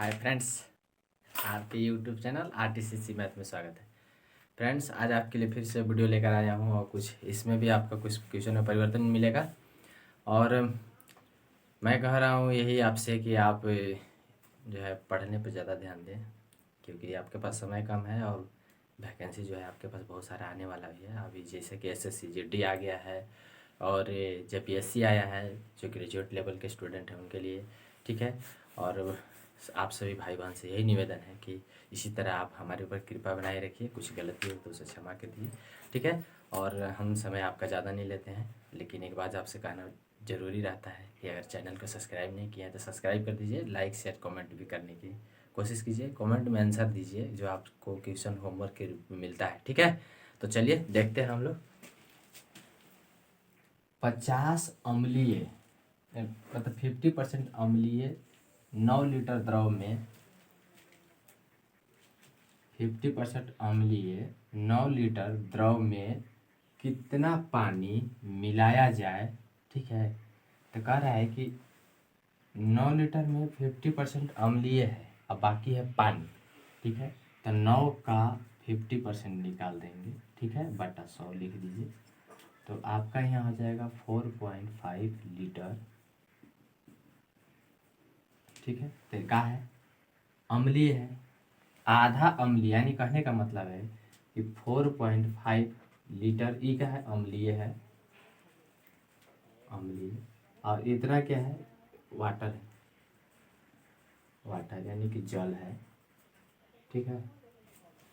Hi friends, आपके YouTube channel आरटीसीसी math में स्वागत है। फ्रेंड्स, आज आपके लिए फिर से वीडियो लेकर आया हूँ और कुछ इसमें भी आपका कुछ क्वेश्चन में परिवर्तन मिलेगा। और मैं कह रहा हूँ यही आपसे कि आप जो है पढ़ने पर ज़्यादा ध्यान दें, क्योंकि आपके पास समय कम है और वैकेंसी जो है आपके पास बहुत सारा आने वाला भी है। अभी जैसे कि एसएससी जीडी आ गया है और जेपीएससी आया है जो ग्रेजुएट लेवल के स्टूडेंट हैं उनके लिए, ठीक है। और आप सभी भाई बहन से यही निवेदन है कि इसी तरह आप हमारे ऊपर कृपा बनाए रखिए, कुछ गलती हो तो उसे क्षमा कर दीजिए, ठीक है। और हम समय आपका ज़्यादा नहीं लेते हैं, लेकिन एक बात आपसे कहना ज़रूरी रहता है कि अगर चैनल को सब्सक्राइब नहीं किया है तो सब्सक्राइब कर दीजिए, लाइक शेयर कमेंट भी करने की कोशिश कीजिए, कमेंट में आंसर दीजिए जो आपको क्वेश्चन होमवर्क के रूप में मिलता है, ठीक है। तो चलिए देखते हैं हम लोग। 50 अम्लीय मतलब 50% अम्लीय 9 लीटर द्रव में 50% अम्लीय 9 लीटर द्रव में कितना पानी मिलाया जाए, ठीक है। तो कह रहा है कि 9 लीटर में 50% अम्लीय है और बाकी है पानी, ठीक है। तो 9 का 50% निकाल देंगे, ठीक है, बटा 100 लिख दीजिए। तो आपका यहाँ हो जाएगा 4.5 लीटर, ठीक है। तो क्या है, अम्लीय है, आधा अम्लीय, यानी कहने का मतलब है कि 4.5 लीटर ई का है, अम्लीय है, अम्लीय। और इतना क्या है, वाटर है, वाटर यानी कि जल है, ठीक है,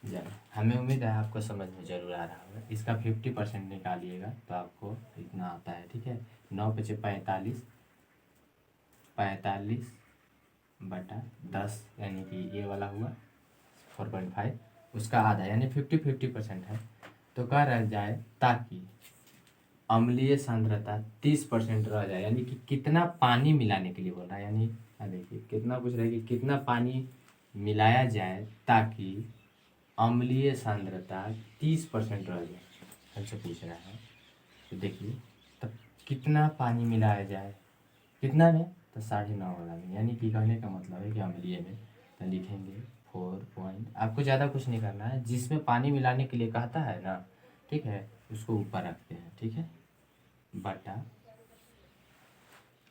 जल। हमें उम्मीद है आपको समझ में जरूर आ रहा होगा। इसका 50% निकालिएगा तो आपको इतना आता है, ठीक है। 9 × 45, 45 बटा 10 यानी कि ये वाला हुआ 4.5, उसका आधा यानी 50% है। तो कह रह जाए ताकि अम्लीय सांद्रता 30% रह जाए, यानी कि कितना पानी मिलाने के लिए बोल रहा है, यानी देखिए कितना पूछ रहा है कि कितना पानी मिलाया जाए ताकि अम्लीय सांद्रता 30% रह जाए, हमसे पूछ रहा है। तो देखिए तब कितना पानी मिलाया जाए, कितना में, तो 9.5 वाला में, यानी कि कहने का मतलब है कि अम्लीय में। तो लिखेंगे 4 आपको ज़्यादा कुछ नहीं करना है, जिसमें पानी मिलाने के लिए कहता है ना, ठीक है, उसको ऊपर रखते हैं, ठीक है, बटा।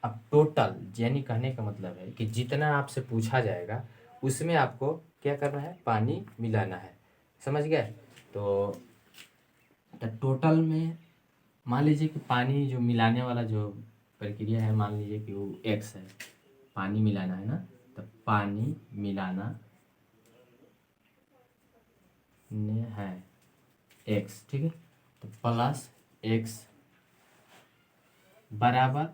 अब टोटल यानी कहने का मतलब है कि जितना आपसे पूछा जाएगा उसमें आपको क्या करना है, पानी मिलाना है, समझ गए। तो टोटल में मान लीजिए कि पानी जो मिलाने वाला जो प्रक्रिया है, मान लीजिए कि वो x है, पानी मिलाना है ना, तो पानी मिलाना ने है x, ठीक है। तो प्लस x बराबर,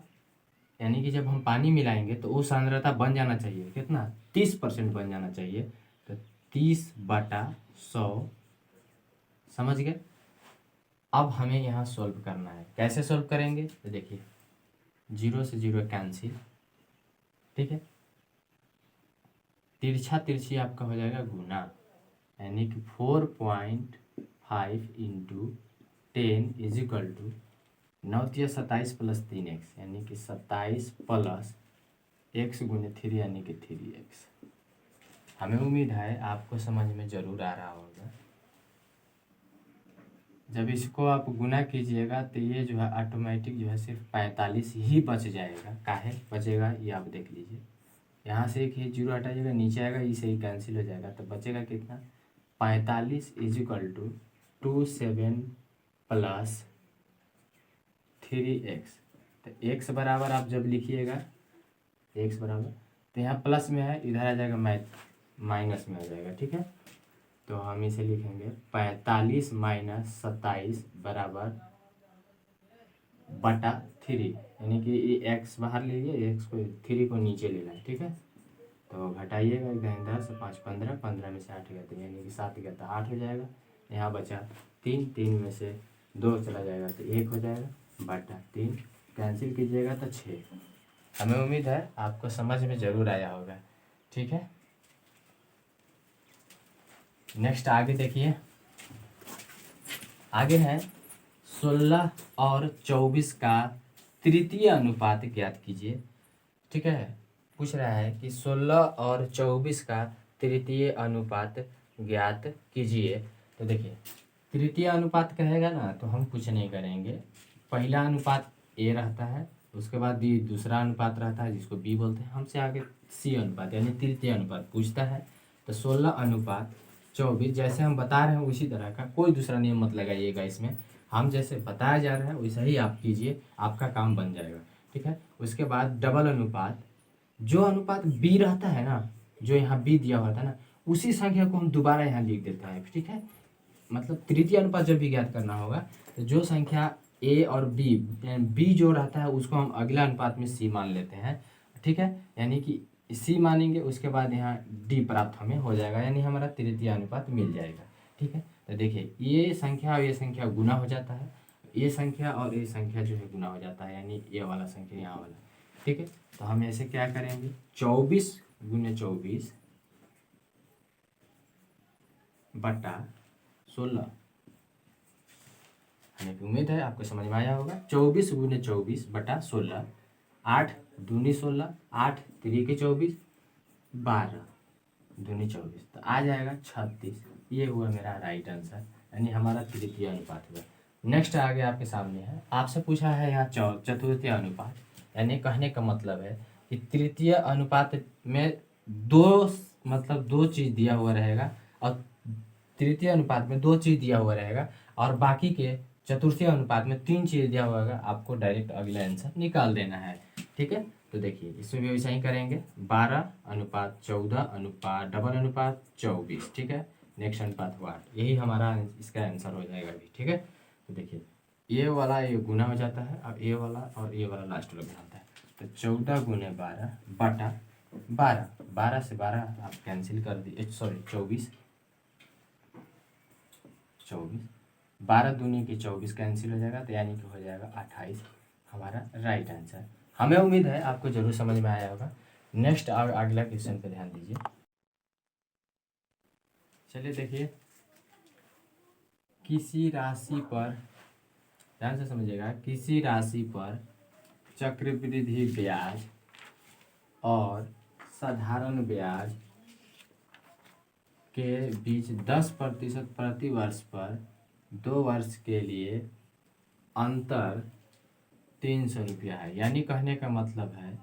यानी कि जब हम पानी मिलाएंगे तो वो सांद्रता बन जाना चाहिए कितना, 30% बन जाना चाहिए। तो 30/100, समझ गए। अब हमें यहाँ सॉल्व करना है, कैसे सॉल्व करेंगे, तो देखिए 0 से 0 कैंसिल, ठीक है। तिरछा तिरछी आपका हो जाएगा गुना, यानी कि 4.5 into 10 is equal to 9 × 27 + 3x, यानी कि 27 प्लस x गुने 3 यानी कि 3x। हमें उम्मीद है आपको समझ में ज़रूर आ रहा होगा। जब इसको आप गुना कीजिएगा तो ये जो है ऑटोमेटिक जो है सिर्फ 45 ही बच जाएगा। काहे बचेगा ये आप देख लीजिए, यहाँ से एक ही जीरो हटाइएगा, नीचे आएगा, इसे ही कैंसिल हो जाएगा, तो बचेगा कितना, 45 is equal to 27 plus 3x। तो x बराबर आप जब लिखिएगा, x बराबर, तो यहाँ प्लस में है, इधर आ जाएगा माइनस में आ जाएगा, ठीक है। तो हम इसे लिखेंगे 45 - 27 बराबर बटा 3, यानी कि ये x बाहर लीजिए, x को 3 को नीचे लेना है, ठीक है। तो घटाइएगा, इधर से 5 15, 15 में से 8 गया तो यानी कि 7 गया तो 8 हो जाएगा। यहाँ बचा 3, 3 में से 2 चला जाएगा तो 1 हो जाएगा, बटा 3 कैंसिल कीजिएगा तो 6। हमें उम्मीद है आपको समझ में ज़रूर आया होगा, ठीक है। नेक्स्ट आगे देखिए, आगे है 16 और 24 का तृतीय अनुपात ज्ञात कीजिए, ठीक है। पूछ रहा है कि 16 और 24 का तृतीय अनुपात ज्ञात कीजिए। तो देखिए तृतीय अनुपात कहेगा ना तो हम कुछ नहीं करेंगे। पहला अनुपात ए रहता है, उसके बाद बी दूसरा अनुपात रहता है जिसको बी बोलते हैं, हमसे आगे सी अनुपात यानी तृतीय अनुपात पूछता है। तो 16 अनुपात 24 जैसे हम बता रहे हैं उसी तरह का, कोई दूसरा नियम मत लगाइएगा इसमें, हम जैसे बताया जा रहा है वैसा ही आप कीजिए, आपका काम बन जाएगा। ठीक है। उसके बाद डबल अनुपात, जो अनुपात बी रहता है ना, जो यहाँ बी दिया हुआ था ना, उसी संख्या को हम दोबारा यहाँ लिख देता है। ठीक है। मतलब तृतीय अनुपात जब भी ज्ञात करना होगा तो जो संख्या ए और बी, बी जो रहता है उसको हम अगला अनुपात में सी मान लेते हैं। ठीक है। यानी कि सी मानेंगे, उसके बाद यहाँ डी प्राप्त हमें हो जाएगा, यानी हमारा तृतीय अनुपात मिल जाएगा। ठीक है। तो देखिए ये संख्या और ये संख्या गुना हो जाता है, ये संख्या और ये संख्या जो है गुना हो जाता है, यानी ये वाला संख्या यहाँ वाला। ठीक है। तो हम ऐसे क्या करेंगे, 24 गुने 24 बटा 16, हमें उम्मीद है आपको समझ में आया होगा। 24 गुने 24 बटा 16, 8 दूनी 16, 8 3 24, 12 दूनी 24, तो आ जाएगा 36। ये हुआ मेरा राइट आंसर, यानी हमारा तृतीय अनुपात हुआ। नेक्स्ट आगे आपके सामने है, आपसे पूछा है यहाँ चतुर्थीय अनुपात, यानी कहने का मतलब है कि तृतीय अनुपात में दो चीज़ दिया हुआ रहेगा और तृतीय अनुपात में 2 चीज़ दिया हुआ रहेगा और बाकी के चतुर्थीय अनुपात में 3 चीज़ दिया हुआ होगा। आपको डायरेक्ट अगला आंसर निकाल देना है। ठीक है। तो देखिए इसमें भी वैसा ही करेंगे, 12 अनुपात 14 अनुपात डबल अनुपात 24। ठीक है। नेक्स्ट अनुपात हुआ 8, यही हमारा इसका आंसर हो जाएगा अभी। ठीक है। तो देखिए ये वाला ये गुना हो जाता है, अब ये वाला और ये वाला लास्ट वाला बनाता है। तो 14 गुने 12 बटा 12, 12 से 12 आप कैंसिल कर दिए, सॉरी 24, 12 दूनी की 24 कैंसिल हो जाएगा, तो यानी कि हो जाएगा 28 हमारा राइट आंसर। हमें उम्मीद है आपको जरूर समझ में आया होगा। नेक्स्ट अगला क्वेश्चन पे ध्यान दीजिए। चलिए देखिए, किसी राशि पर, ध्यान से समझिएगा, किसी राशि पर चक्रवृद्धि ब्याज और साधारण ब्याज के बीच 10% प्रति वर्ष पर 2 वर्ष के लिए अंतर 300 रुपया है। यानी कहने का मतलब है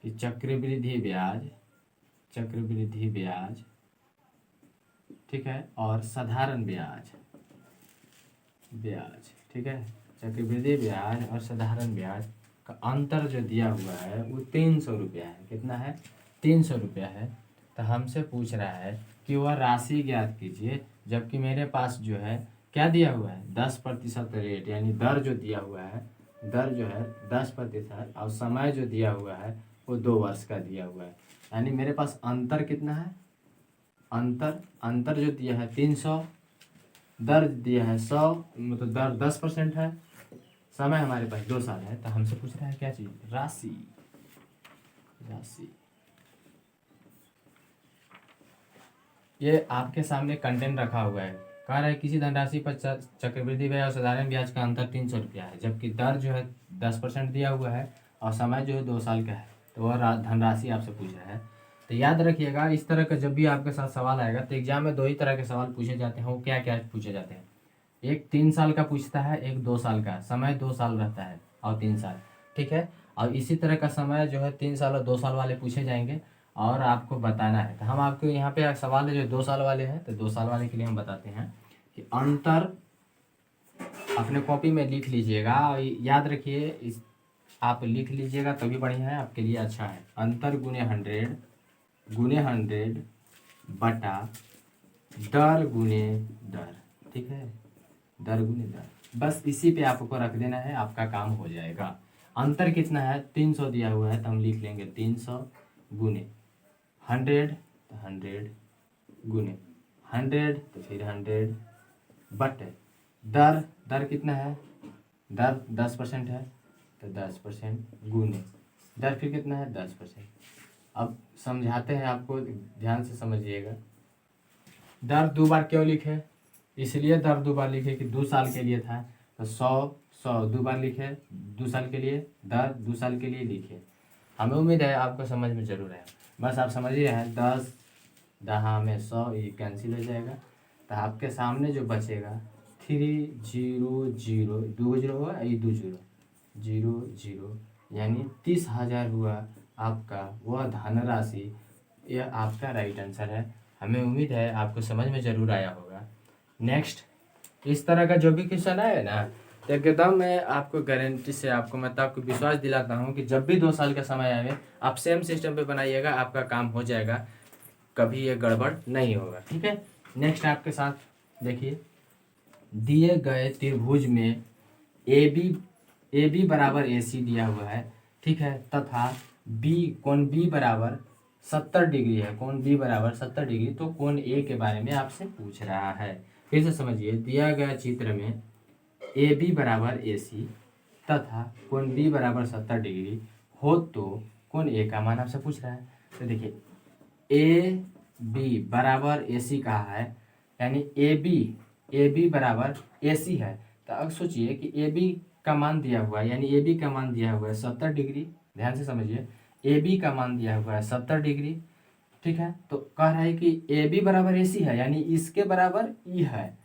कि चक्रवृद्धि ब्याज ठीक है और साधारण ब्याज, ठीक है, चक्रवृद्धि ब्याज और साधारण ब्याज का अंतर जो दिया हुआ है वो 300 रुपया है। कितना है, 300 रुपया है। तो हमसे पूछ रहा है कि वह राशि ज्ञात कीजिए, जबकि मेरे पास जो है क्या दिया हुआ है, 10% रेट, यानी दर जो दिया हुआ है, दर जो है 10% और समय जो दिया हुआ है वो 2 वर्ष का दिया हुआ है। यानी मेरे पास अंतर कितना है, अंतर जो दिया है 300, दर दिया है 100, मतलब दर 10% है, समय हमारे पास 2 साल है। तो हमसे पूछ रहा है क्या चीज़, राशि। ये आपके सामने कंटेंट रखा हुआ है, कह रहा है किसी धनराशि पर चक्रवृद्धि ब्याज और साधारण ब्याज का अंतर 300 रुपया है, जबकि दर जो है 10% दिया हुआ है और समय जो है 2 साल का है। तो वह धनराशि आपसे पूछ रहा है। तो याद रखिएगा, इस तरह का जब भी आपके साथ सवाल आएगा तो एग्जाम में 2 ही तरह के सवाल पूछे जाते हैं। वो क्या क्या पूछे जाते हैं, एक 3 साल का पूछता है, एक 2 साल का, समय 2 साल रहता है और 3 साल। ठीक है। और इसी तरह का समय जो है 3 साल और 2 साल वाले पूछे जाएंगे और आपको बताना है। तो हम आपको यहाँ पे सवाल है जो 2 साल वाले हैं, तो 2 साल वाले के लिए हम बताते हैं कि अंतर अपने कॉपी में लिख लीजिएगा और याद रखिए, इस आप लिख लीजिएगा तभी बढ़िया है, आपके लिए अच्छा है। अंतर गुने 100 बटा दर गुने दर। ठीक है, दर गुने दर, बस इसी पे आपको रख देना है, आपका काम हो जाएगा। अंतर कितना है, 300 दिया हुआ है तो हम लिख लेंगे 300 गुने 100, तो 100 गुने 100, तो फिर 100 बटे दर कितना है, दर 10% है तो 10% गुने दर फिर कितना है 10%। अब समझाते हैं आपको, ध्यान से समझिएगा। दर 2 बार क्यों लिखे, इसलिए दर 2 बार लिखे कि 2 साल के लिए था, तो 100 2 बार लिखे 2 साल के लिए, दर 2 साल के लिए लिखे। हमें उम्मीद है आपको समझ में जरूर आया। बस आप समझ ही रहे हैं, 10 10 में 100 ये कैंसिल हो जाएगा, तो आपके सामने जो बचेगा 300, 2 जीरो हुआ, ये 2 जीरो, 00, यानी 30,000 हुआ आपका वह धनराशि। यह आपका राइट आंसर है। हमें उम्मीद है आपको समझ में ज़रूर आया होगा। नेक्स्ट, इस तरह का जो भी क्वेश्चन आए ना, तो एकदम मैं आपको गारंटी से आपको विश्वास दिलाता हूँ कि जब भी 2 साल का समय आए आप सेम सिस्टम पे बनाइएगा, आपका काम हो जाएगा, कभी ये गड़बड़ नहीं होगा। ठीक है। नेक्स्ट आपके साथ देखिए, दिए गए त्रिभुज में ए बी बराबर ए सी दिया हुआ है, ठीक है, तथा बी कोण बी बराबर 70 डिग्री है, कोण बी बराबर 70 डिग्री, तो कोण ए के बारे में आपसे पूछ रहा है। फिर से समझिए, दिया गया चित्र में ए बी बराबर ए सी तथा कोण बी बराबर 70 डिग्री हो तो कोण ए का मान आपसे पूछ रहा है। तो देखिए, ए बी बराबर ए सी कहा है, यानी ए बी बराबर ए सी है। तो अब सोचिए कि ए बी का मान दिया हुआ है, यानी ए बी का मान दिया हुआ है 70 डिग्री। ध्यान से समझिए, ए बी का मान दिया हुआ है 70 डिग्री, ठीक है। तो कह रहा है कि ए बी बराबर ए सी है, यानी इसके बराबर ई है,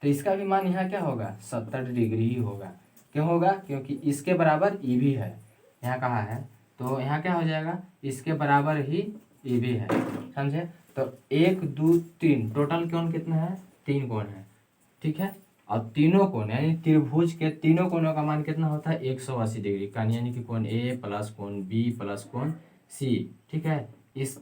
तो इसका भी मान यहाँ क्या होगा, 70 डिग्री ही होगा। क्यों होगा, क्योंकि इसके बराबर ई भी है, यहाँ कहा है, तो यहाँ क्या हो जाएगा, इसके बराबर ही ई भी है। समझे। तो 1 2 3 टोटल कोण कितना है, 3 कोण है, ठीक है। अब तीनों कोण यानी त्रिभुज के तीनों कोणों का मान कितना होता है, 180 डिग्री का, यानी कि कोण ए प्लस कोण बी प्लस कोण सी, ठीक है। इस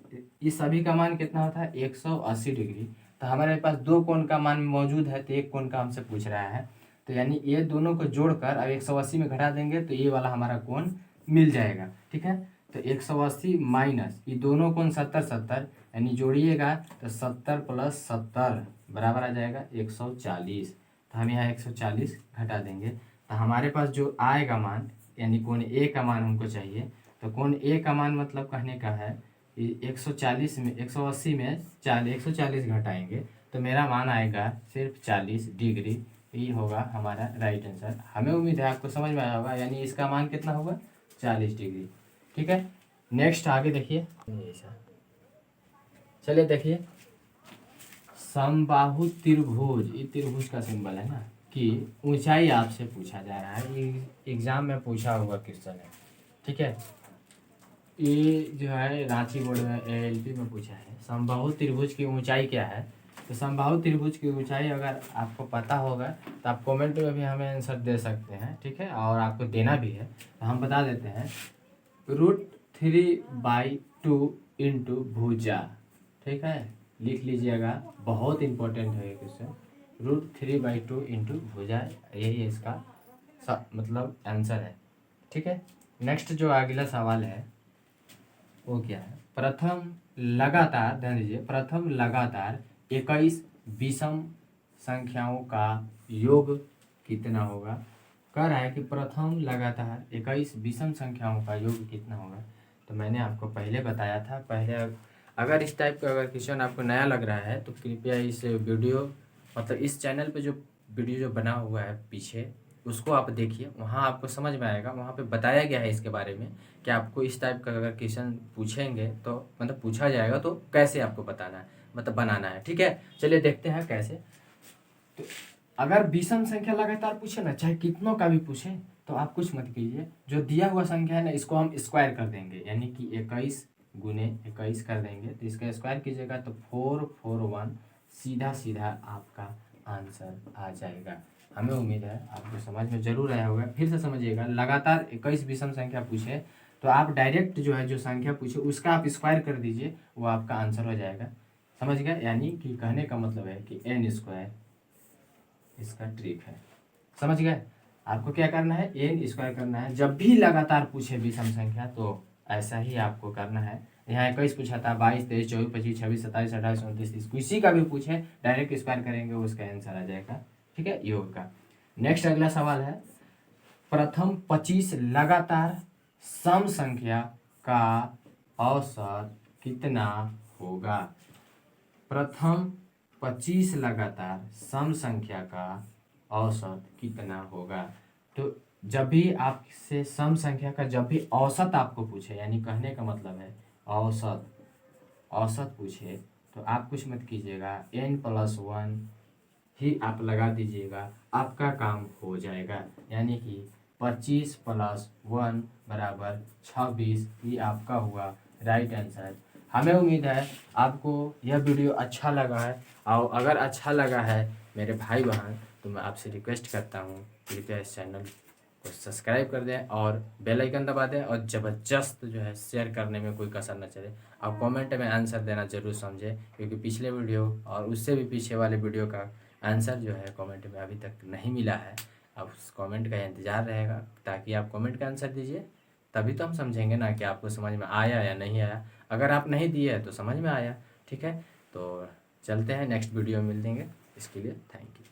सभी का मान कितना होता है, 180 डिग्री। तो हमारे पास 2 कोण का मान मौजूद है, तो एक कोण का हमसे पूछ रहा है, तो यानी ये दोनों को जोड़कर अब 180 में घटा देंगे तो ये वाला हमारा कोण मिल जाएगा, ठीक है। तो 180 माइनस ये दोनों कोण 70 70, यानी जोड़िएगा तो 70 प्लस 70 बराबर आ जाएगा 140। तो हम यहाँ 140 घटा देंगे, तो हमारे पास जो आएगा मान, यानी कोण ए का मान हमको चाहिए। तो कोण ए का मान मतलब कहने का है 140 में 180 में 140 घटाएंगे तो मेरा मान आएगा सिर्फ 40 डिग्री। ये होगा हमारा राइट आंसर। हमें उम्मीद है आपको समझ में आया होगा, यानी इसका मान कितना होगा, 40 डिग्री, ठीक है। नेक्स्ट आगे देखिए, चलिए देखिए, समबाहु त्रिभुज, ये त्रिभुज का सिंबल है ना, कि ऊंचाई आपसे पूछा जा रहा है, ये एग्जाम में पूछा हुआ क्वेश्चन है, ठीक है। ये जो है रांची बोर्ड में एएलपी में पूछा है, समबाहु त्रिभुज की ऊंचाई क्या है। तो समबाहु त्रिभुज की ऊंचाई अगर आपको पता होगा तो आप कमेंट में भी हमें आंसर दे सकते हैं, ठीक है, और आपको देना भी है, तो हम बता देते हैं, √3/2 इंटू भुजा, ठीक है, लिख लीजिएगा, बहुत इंपॉर्टेंट है ये क्वेश्चन। √3/2 इंटू भुजा, यही इसका मतलब आंसर है, ठीक है। नेक्स्ट जो अगला सवाल है वो क्या है, प्रथम लगातार, ध्यान दीजिए, प्रथम लगातार 21 विषम संख्याओं का योग कितना होगा। कह रहा है कि प्रथम लगातार 21 विषम संख्याओं का योग कितना होगा। तो मैंने आपको पहले बताया था, पहले अगर इस टाइप का अगर क्वेश्चन आपको नया लग रहा है तो कृपया इस वीडियो मतलब इस चैनल पे जो वीडियो जो बना हुआ है पीछे, उसको आप देखिए, वहाँ आपको समझ में आएगा, वहाँ पे बताया गया है इसके बारे में कि आपको इस टाइप का अगर क्वेश्चन पूछेंगे तो मतलब पूछा जाएगा तो कैसे आपको बताना है, मतलब बनाना है, ठीक है। चलिए देखते हैं कैसे। तो अगर विषम संख्या लगातार पूछे ना, चाहे कितनों का भी पूछे, तो आप कुछ मत कीजिए, जो दिया हुआ संख्या है ना इसको हम स्क्वायर कर देंगे, यानी कि 21 गुने 21 कर देंगे, तो इसका स्क्वायर कीजिएगा तो 441 सीधा सीधा आपका आंसर आ जाएगा। हमें उम्मीद है आपको समझ में जरूर आया होगा। फिर से समझिएगा, लगातार 21 विषम संख्या पूछे तो आप डायरेक्ट जो है जो संख्या पूछे उसका आप स्क्वायर कर दीजिए, वो आपका आंसर हो जाएगा। समझ गए, यानी कि कहने का मतलब है कि n² इसका ट्रिक है। समझ गए, आपको क्या करना है, n² करना है। जब भी लगातार पूछे विषम संख्या तो ऐसा ही आपको करना है। यहाँ 21 पूछा था, 22 23 24 25 26 27 28 29 30, किसी का भी पूछे डायरेक्ट स्क्वायर करेंगे उसका आंसर आ जाएगा, ठीक है, योग का। नेक्स्ट अगला सवाल है, प्रथम 25 लगातार सम संख्या का औसत कितना होगा। प्रथम 25 लगातार सम संख्या का औसत कितना होगा। तो जब भी आपसे सम संख्या का जब भी औसत आपको पूछे, यानी कहने का मतलब है औसत, औसत पूछे तो आप कुछ मत कीजिएगा, n+1 ही आप लगा दीजिएगा, आपका काम हो जाएगा। यानी कि 25+1 = 26 ही आपका हुआ राइट आंसर। हमें उम्मीद है आपको यह वीडियो अच्छा लगा है, और अगर अच्छा लगा है मेरे भाई बहन तो मैं आपसे रिक्वेस्ट करता हूँ कृपया इस चैनल को सब्सक्राइब कर दें और बेल आइकन दबा दें, और ज़बरदस्त जो है शेयर करने में कोई कसर न चले। आप कमेंट में आंसर देना ज़रूर समझें, क्योंकि पिछले वीडियो और उससे भी पीछे वाले वीडियो का आंसर जो है कमेंट में अभी तक नहीं मिला है। अब उस कमेंट का इंतज़ार रहेगा, ताकि आप कमेंट का आंसर दीजिए, तभी तो हम समझेंगे ना कि आपको समझ में आया या नहीं आया। अगर आप नहीं दिए तो समझ में आया, ठीक है। तो चलते हैं, नेक्स्ट वीडियो में मिल देंगे। इसके लिए थैंक यू।